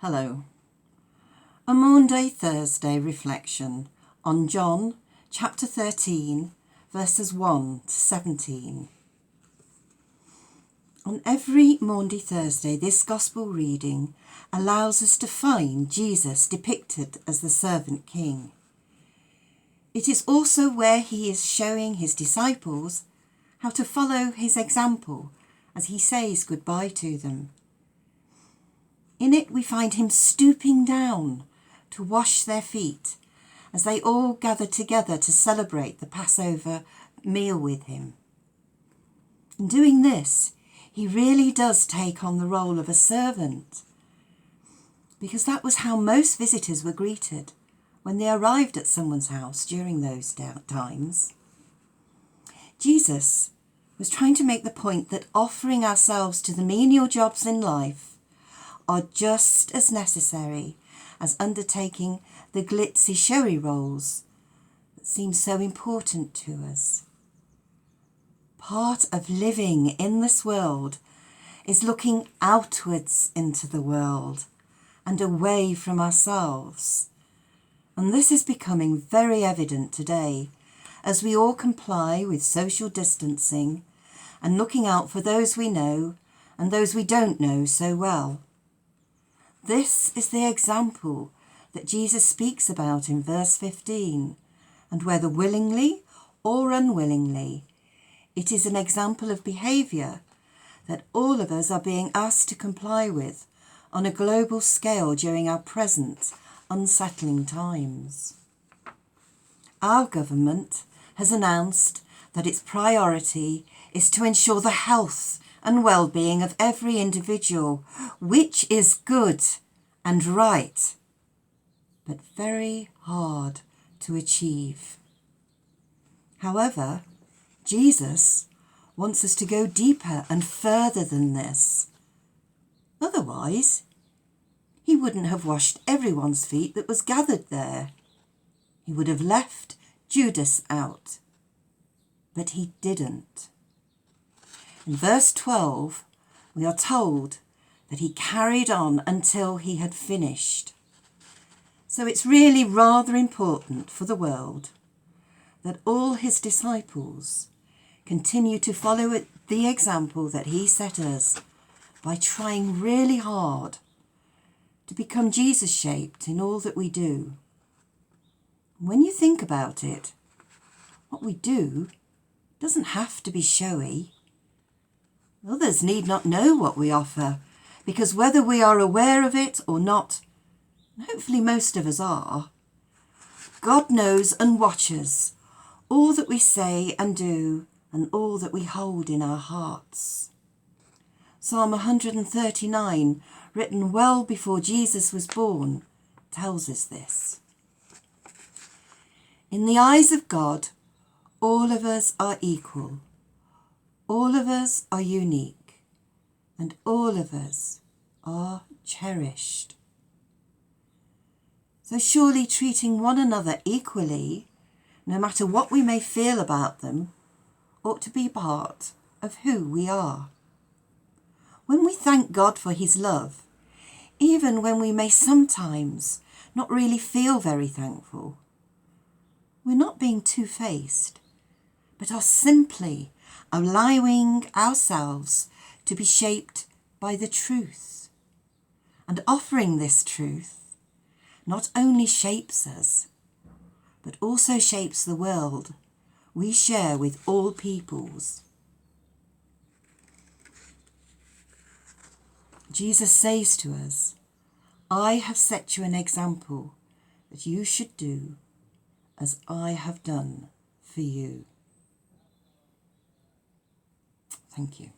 Hello. A Maunday Thursday reflection on John chapter 13 verses 1 to 17. On every Maunday Thursday, this gospel reading allows us to find Jesus depicted as the servant king. It is also where he is showing his disciples how to follow his example as he says goodbye to them. In it we find him stooping down to wash their feet as they all gather together to celebrate the Passover meal with him. In doing this, he really does take on the role of a servant, because that was how most visitors were greeted when they arrived at someone's house during those times. Jesus was trying to make the point that offering ourselves to the menial jobs in life are just as necessary as undertaking the glitzy showy roles that seem so important to us. Part of living in this world is looking outwards into the world and away from ourselves. And this is becoming very evident today as we all comply with social distancing and looking out for those we know and those we don't know so well. This is the example that Jesus speaks about in verse 15, and whether willingly or unwillingly, it is an example of behaviour that all of us are being asked to comply with on a global scale during our present unsettling times. Our government has announced that its priority is to ensure the health and well-being of every individual, which is good and right, but very hard to achieve. However, Jesus wants us to go deeper and further than this. Otherwise, he wouldn't have washed everyone's feet that was gathered there. He would have left Judas out, but he didn't. In verse 12, we are told that he carried on until he had finished. So it's really rather important for the world that all his disciples continue to follow the example that he set us by trying really hard to become Jesus-shaped in all that we do. When you think about it, what we do doesn't have to be showy. Others need not know what we offer, because whether we are aware of it or not, and hopefully most of us are, God knows and watches all that we say and do and all that we hold in our hearts. Psalm 139, written well before Jesus was born, tells us this. In the eyes of God, all of us are equal. All of us are unique, and all of us are cherished. So surely treating one another equally, no matter what we may feel about them, ought to be part of who we are. When we thank God for his love, even when we may sometimes not really feel very thankful, we're not being two-faced, but are simply allowing ourselves to be shaped by the truth. And offering this truth not only shapes us, but also shapes the world we share with all peoples. Jesus says to us, I have set you an example that you should do as I have done for you. Thank you.